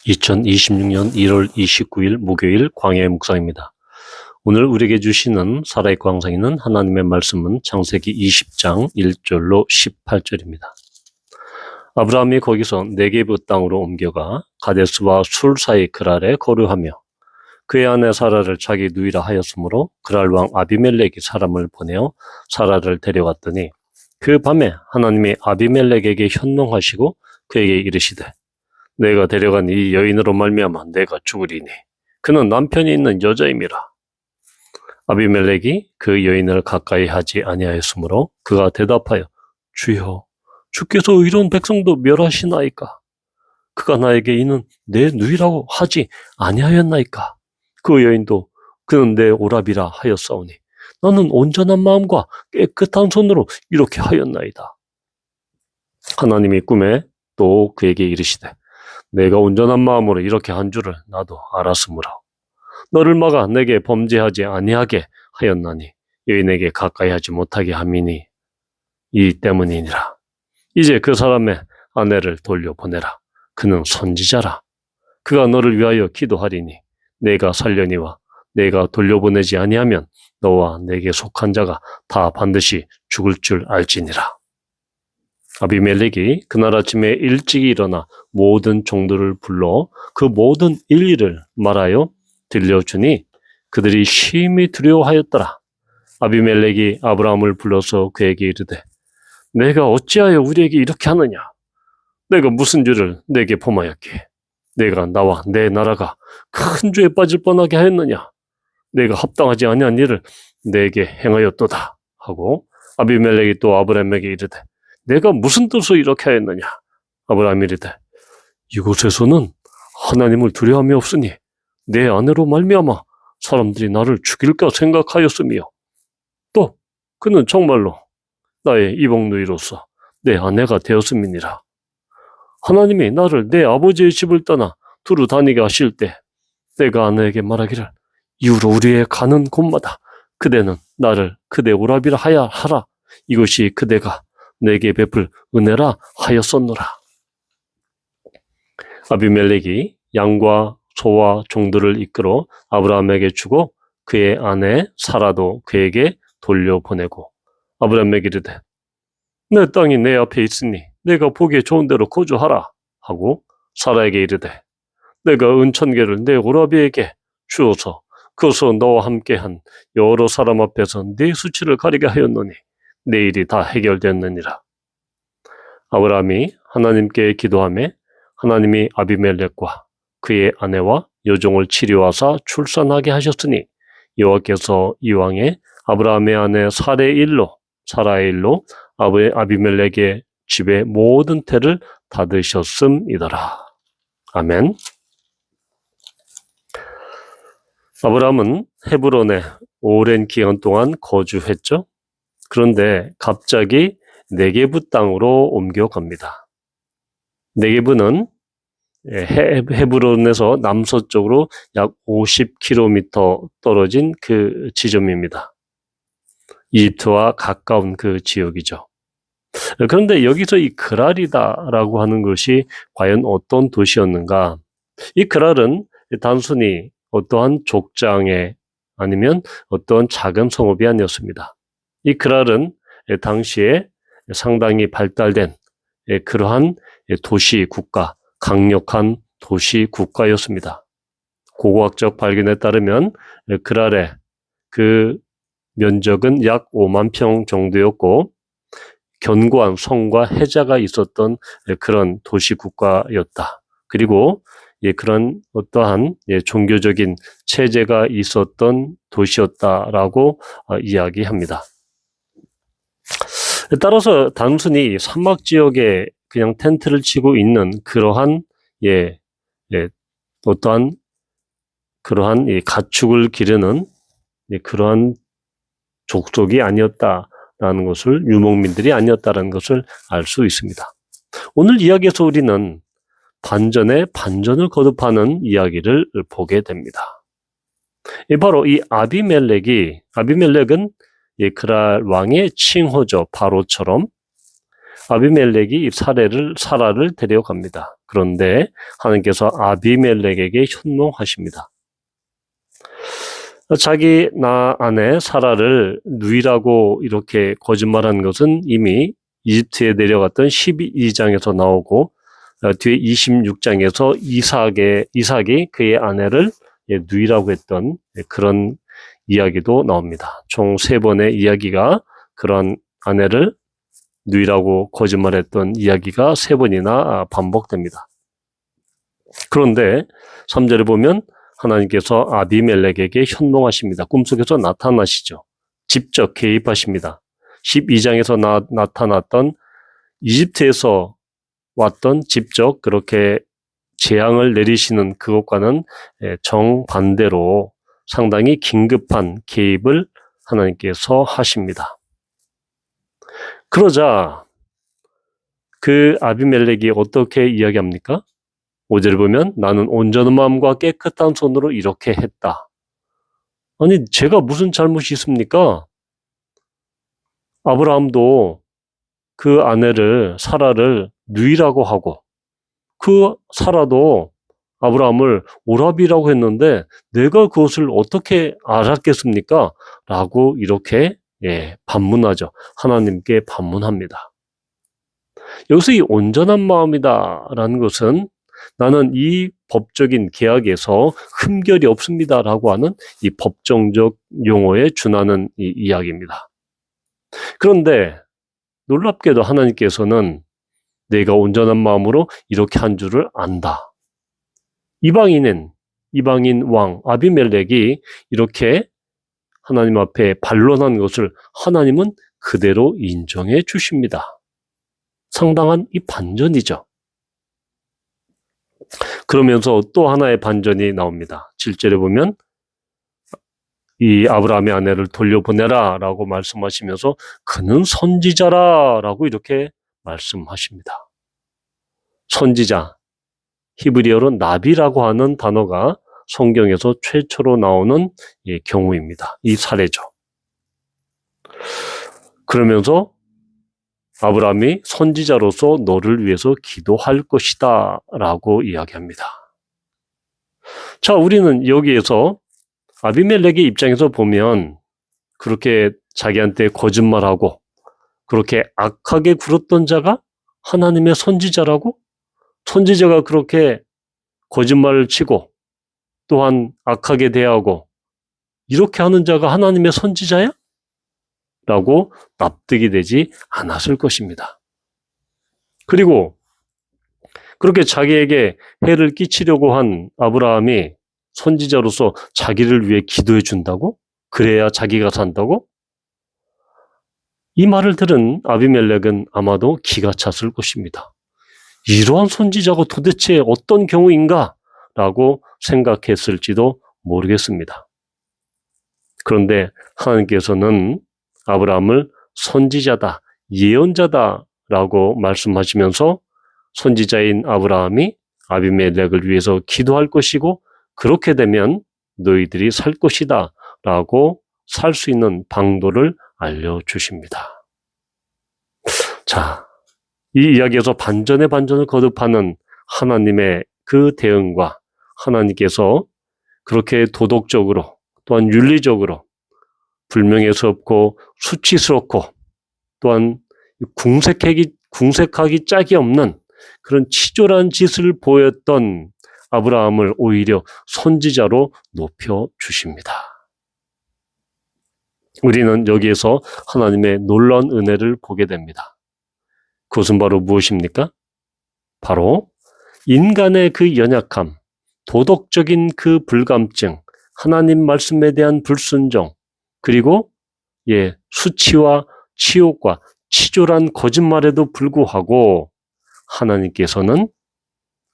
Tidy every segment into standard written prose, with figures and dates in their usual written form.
2026년 1월 29일 목요일 광야의 묵상입니다. 오늘 우리에게 주시는 살아있고 항상 있는 하나님의 말씀은 창세기 20장 1절로 18절입니다. 아브라함이 거기서 네게브 땅으로 옮겨가 가데스와 술 사이 그랄에 거류하며 그의 아내 사라를 자기 누이라 하였으므로 그랄 왕 아비멜렉이 사람을 보내어 사라를 데려왔더니 그 밤에 하나님이 아비멜렉에게 현몽하시고 그에게 이르시되 내가 데려간 이 여인으로 말미암아 내가 죽으리니 그는 남편이 있는 여자임이라. 아비멜렉이 그 여인을 가까이 하지 아니하였으므로 그가 대답하여 주여 주께서 이런 백성도 멸하시나이까. 그가 나에게 이는 내 누이라고 하지 아니하였나이까. 그 여인도 그는 내 오라비라 하였사오니 나는 온전한 마음과 깨끗한 손으로 이렇게 하였나이다. 하나님이 꿈에 또 그에게 이르시되 내가 온전한 마음으로 이렇게 한 줄을 나도 알았으므로 너를 막아 내게 범죄하지 아니하게 하였나니 여인에게 가까이 하지 못하게 함이니 이 때문이니라. 이제 그 사람의 아내를 돌려보내라. 그는 선지자라. 그가 너를 위하여 기도하리니 내가 살려니와 내가 돌려보내지 아니하면 너와 내게 속한 자가 다 반드시 죽을 줄 알지니라. 아비멜렉이 그날 아침에 일찍이 일어나 모든 종들을 불러 그 모든 일일을 말하여 들려주니 그들이 심히 두려워하였더라. 아비멜렉이 아브라함을 불러서 그에게 이르되 내가 어찌하여 우리에게 이렇게 하느냐? 내가 무슨 죄를 내게 범하였기에 내가 나와 내 나라가 큰 죄에 빠질 뻔하게 하였느냐? 내가 합당하지 아니한 일을 내게 행하였도다 하고 아비멜렉이 또 아브라함에게 이르되 내가 무슨 뜻으로 이렇게 하였느냐? 아브라함이 이르되 이곳에서는 하나님을 두려움이 없으니 내 아내로 말미암아 사람들이 나를 죽일까 생각하였으며 또 그는 정말로 나의 이복누이로서 내 아내가 되었음이니라. 하나님이 나를 내 아버지의 집을 떠나 두루 다니게 하실 때 내가 아내에게 말하기를 이후로 우리의 가는 곳마다 그대는 나를 그대 오라비라 하라. 이것이 그대가 내게 베풀 은혜라 하였었노라. 아비멜렉이 양과 소와 종들을 이끌어 아브라함에게 주고 그의 아내 사라도 그에게 돌려보내고 아브라함에게 이르되 내 땅이 내 앞에 있으니 내가 보기에 좋은 대로 거주하라 하고 사라에게 이르되 내가 은천계를 내 오라비에게 주어서 그것으로 너와 함께한 여러 사람 앞에서 네 수치를 가리게 하였노니 내 일이 다 해결됐느니라. 아브라함이 하나님께 기도하며 하나님이 아비멜렉과 그의 아내와 여종을 치료하사 출산하게 하셨으니 여호와께서 이왕에 아브라함의 아내 사라의 일로 아비멜렉의 집의 모든 태를 닫으셨음이더라. 아멘. 아브라함은 헤브론에 오랜 기간 동안 거주했죠. 그런데 갑자기 네게브 땅으로 옮겨갑니다. 네게브는 헤브론에서 남서쪽으로 약 50km 떨어진 그 지점입니다. 이집트와 가까운 그 지역이죠. 그런데 여기서 이 그랄이다라고 하는 것이 과연 어떤 도시였는가? 이 그랄은 단순히 어떠한 족장에 아니면 어떤 작은 성읍이 아니었습니다. 이 그랄은 당시에 상당히 발달된 그러한 도시 국가, 강력한 도시 국가였습니다. 고고학적 발견에 따르면 그랄의 그 면적은 약 5만 평 정도였고 견고한 성과 해자가 있었던 그런 도시 국가였다. 그리고 그런 어떠한 종교적인 체제가 있었던 도시였다라고 이야기합니다. 따라서 단순히 사막 지역에 그냥 텐트를 치고 있는 그러한 어떠한 그러한 가축을 기르는 그러한 족속이 아니었다라는 것을 유목민들이 아니었다라는 것을 알 수 있습니다. 오늘 이야기에서 우리는 반전에 반전을 거듭하는 이야기를 보게 됩니다. 바로 이 아비멜렉은 그랄 왕의 칭호죠. 바로처럼 아비멜렉이 사라를 데려갑니다. 그런데 하나님께서 아비멜렉에게 현몽하십니다. 자기 아내 사라를 누이라고 이렇게 거짓말한 것은 이미 이집트에 내려갔던 12장에서 나오고 뒤에 26장에서 이삭이 그의 아내를 누이라고 했던 그런 이야기도 나옵니다. 총 3번의 이야기가 그런 아내를 누이라고 거짓말했던 이야기가 3번이나 반복됩니다. 그런데 3절에 보면 하나님께서 아비멜렉에게 현몽하십니다. 꿈속에서 나타나시죠. 직접 개입하십니다. 12장에서 나타났던 이집트에서 왔던 직접 그렇게 재앙을 내리시는 그것과는 정반대로 상당히 긴급한 개입을 하나님께서 하십니다. 그러자 그 아비멜렉이 어떻게 이야기합니까? 5절을 보면 나는 온전한 마음과 깨끗한 손으로 이렇게 했다. 아니 제가 무슨 잘못이 있습니까? 아브라함도 그 아내를 사라를 누이라고 하고 그 사라도 아브라함을 오라비라고 했는데 내가 그것을 어떻게 알았겠습니까? 라고 이렇게 반문하죠. 하나님께 반문합니다. 여기서 이 온전한 마음이다 라는 것은 나는 이 법적인 계약에서 흠결이 없습니다 라고 하는 이 법정적 용어에 준하는 이 이야기입니다. 그런데 놀랍게도 하나님께서는 내가 온전한 마음으로 이렇게 한 줄을 안다. 이방인 왕 아비멜렉이 이렇게 하나님 앞에 반론한 것을 하나님은 그대로 인정해 주십니다. 상당한 이 반전이죠. 그러면서 또 하나의 반전이 나옵니다. 7절에 보면 이 아브라함의 아내를 돌려보내라 라고 말씀하시면서 그는 선지자라 라고 이렇게 말씀하십니다. 선지자, 히브리어로 나비라고 하는 단어가 성경에서 최초로 나오는 경우입니다. 이 사례죠. 그러면서 아브라함이 선지자로서 너를 위해서 기도할 것이다 라고 이야기합니다. 자, 우리는 여기에서 아비멜렉의 입장에서 보면 그렇게 자기한테 거짓말하고 그렇게 악하게 굴었던 자가 하나님의 선지자라고? 선지자가 그렇게 거짓말을 치고 또한 악하게 대하고 이렇게 하는 자가 하나님의 선지자야? 라고 납득이 되지 않았을 것입니다. 그리고 그렇게 자기에게 해를 끼치려고 한 아브라함이 선지자로서 자기를 위해 기도해 준다고? 그래야 자기가 산다고? 이 말을 들은 아비멜렉은 아마도 기가 찼을 것입니다. 이러한 선지자가 도대체 어떤 경우인가? 라고 생각했을지도 모르겠습니다. 그런데 하나님께서는 아브라함을 선지자다, 예언자다 라고 말씀하시면서 선지자인 아브라함이 아비멜렉을 위해서 기도할 것이고 그렇게 되면 너희들이 살 것이다 라고 살 수 있는 방도를 알려주십니다. 자, 이 이야기에서 반전의 반전을 거듭하는 하나님의 그 대응과 하나님께서 그렇게 도덕적으로 또한 윤리적으로 불명예스럽고 수치스럽고 또한 궁색하기 짝이 없는 그런 치졸한 짓을 보였던 아브라함을 오히려 선지자로 높여주십니다. 우리는 여기에서 하나님의 놀라운 은혜를 보게 됩니다. 그것은 바로 무엇입니까? 바로 인간의 그 연약함, 도덕적인 그 불감증, 하나님 말씀에 대한 불순종, 그리고 수치와 치욕과 치졸한 거짓말에도 불구하고 하나님께서는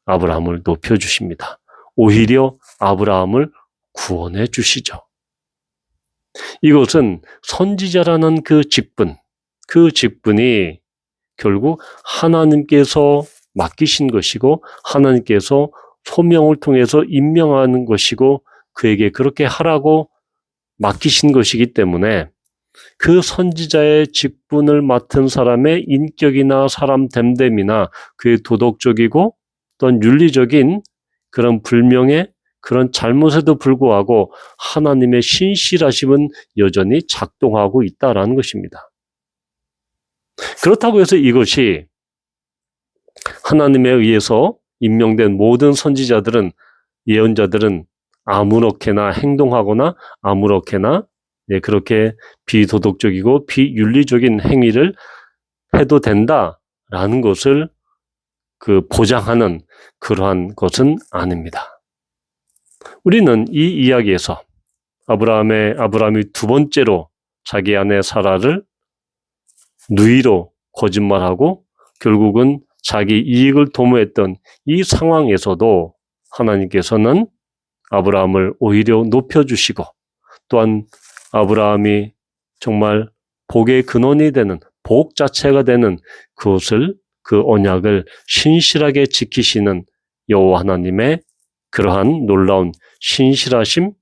아브라함을 높여주십니다. 오히려 아브라함을 구원해 주시죠. 이것은 선지자라는 그 직분이 결국 하나님께서 맡기신 것이고 하나님께서 소명을 통해서 임명하는 것이고 그에게 그렇게 하라고 맡기신 것이기 때문에 그 선지자의 직분을 맡은 사람의 인격이나 사람 됨됨이나 그의 도덕적이고 또한 윤리적인 그런 불명예, 그런 잘못에도 불구하고 하나님의 신실하심은 여전히 작동하고 있다라는 것입니다. 그렇다고 해서 이것이 하나님에 의해서 임명된 모든 선지자들은, 예언자들은 아무렇게나 행동하거나 아무렇게나 그렇게 비도덕적이고 비윤리적인 행위를 해도 된다라는 것을 보장하는 그러한 것은 아닙니다. 우리는 이 이야기에서 아브라함이 두 번째로 자기 아내 사라를 누이로 거짓말하고 결국은 자기 이익을 도모했던 이 상황에서도 하나님께서는 아브라함을 오히려 높여주시고 또한 아브라함이 정말 복의 근원이 되는, 복 자체가 되는 그것을, 그 언약을 신실하게 지키시는 여호와 하나님의 그러한 놀라운 신실하심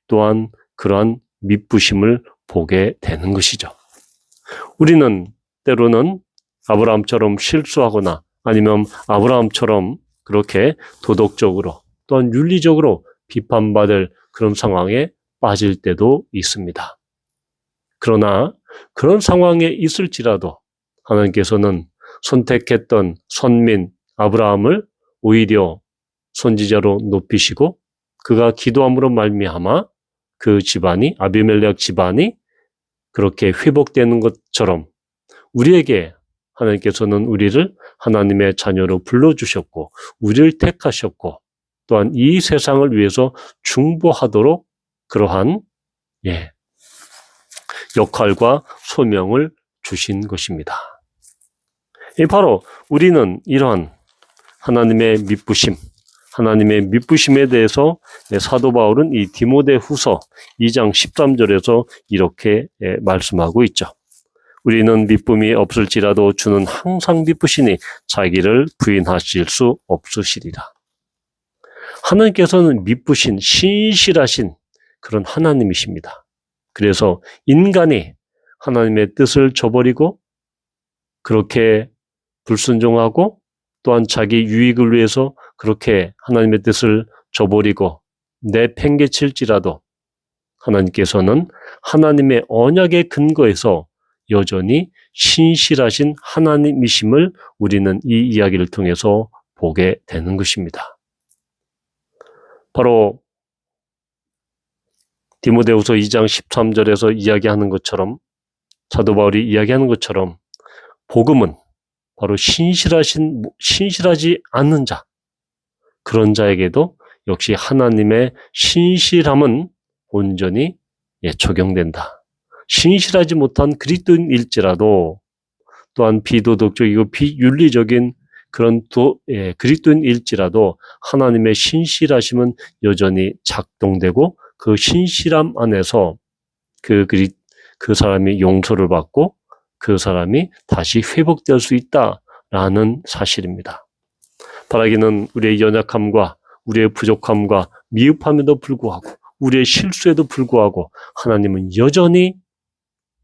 또한 그러한 미쁘심을 보게 되는 것이죠. 우리는 때로는 아브라함처럼 실수하거나 아니면 아브라함처럼 그렇게 도덕적으로 또한 윤리적으로 비판받을 그런 상황에 빠질 때도 있습니다. 그러나 그런 상황에 있을지라도 하나님께서는 선택했던 선민 아브라함을 오히려 선지자로 높이시고 그가 기도함으로 말미암아 그 집안이, 아비멜렉 집안이 그렇게 회복되는 것처럼 우리에게 하나님께서는 우리를 하나님의 자녀로 불러주셨고 우리를 택하셨고 또한 이 세상을 위해서 중보하도록 그러한 역할과 소명을 주신 것입니다. 바로 우리는 이러한 하나님의 미쁘심에 대해서 사도 바울은 이 디모데후서 2장 13절에서 이렇게 말씀하고 있죠. 우리는 미쁨이 없을지라도 주는 항상 미쁘시니 자기를 부인하실 수 없으시리라. 하나님께서는 미쁘신, 신실하신 그런 하나님이십니다. 그래서 인간이 하나님의 뜻을 저버리고 그렇게 불순종하고 또한 자기 유익을 위해서 그렇게 하나님의 뜻을 저버리고 내팽개칠지라도 하나님께서는 하나님의 언약의 근거에서 여전히 신실하신 하나님이심을 우리는 이 이야기를 통해서 보게 되는 것입니다. 바로 디모데후서 2장 13절에서 이야기하는 것처럼 사도 바울이 이야기하는 것처럼 복음은 바로 신실하지 않는 자, 그런 자에게도 역시 하나님의 신실함은 온전히 적용된다. 신실하지 못한 그리스도인일지라도 또한 비도덕적이고 비윤리적인 그런 그리스도인일지라도 하나님의 신실하심은 여전히 작동되고 그 신실함 안에서 그 사람이 용서를 받고 그 사람이 다시 회복될 수 있다라는 사실입니다. 바라기는 우리의 연약함과 우리의 부족함과 미흡함에도 불구하고 우리의 실수에도 불구하고 하나님은 여전히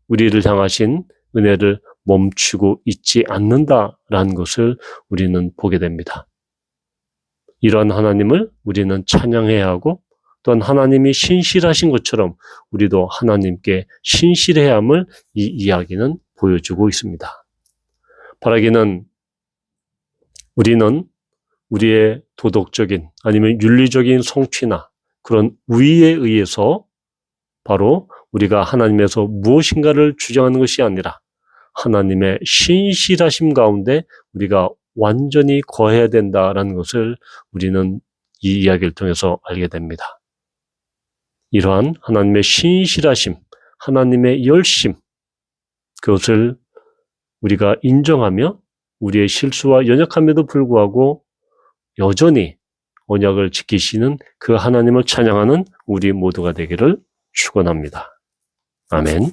우리를 향하신 은혜를 멈추고 있지 않는다라는 것을 우리는 보게 됩니다. 이러한 하나님을 우리는 찬양해야 하고 또한 하나님이 신실하신 것처럼 우리도 하나님께 신실해야 함을 이 이야기는 보여주고 있습니다. 바라기는 우리는 우리의 도덕적인 아니면 윤리적인 성취나 그런 우위에 의해서 바로 우리가 하나님에서 무엇인가를 주장하는 것이 아니라 하나님의 신실하심 가운데 우리가 완전히 거해야 된다라는 것을 우리는 이 이야기를 통해서 알게 됩니다. 이러한 하나님의 신실하심, 하나님의 열심, 그것을 우리가 인정하며 우리의 실수와 연약함에도 불구하고 여전히 언약을 지키시는 그 하나님을 찬양하는 우리 모두가 되기를 축원합니다. 아멘.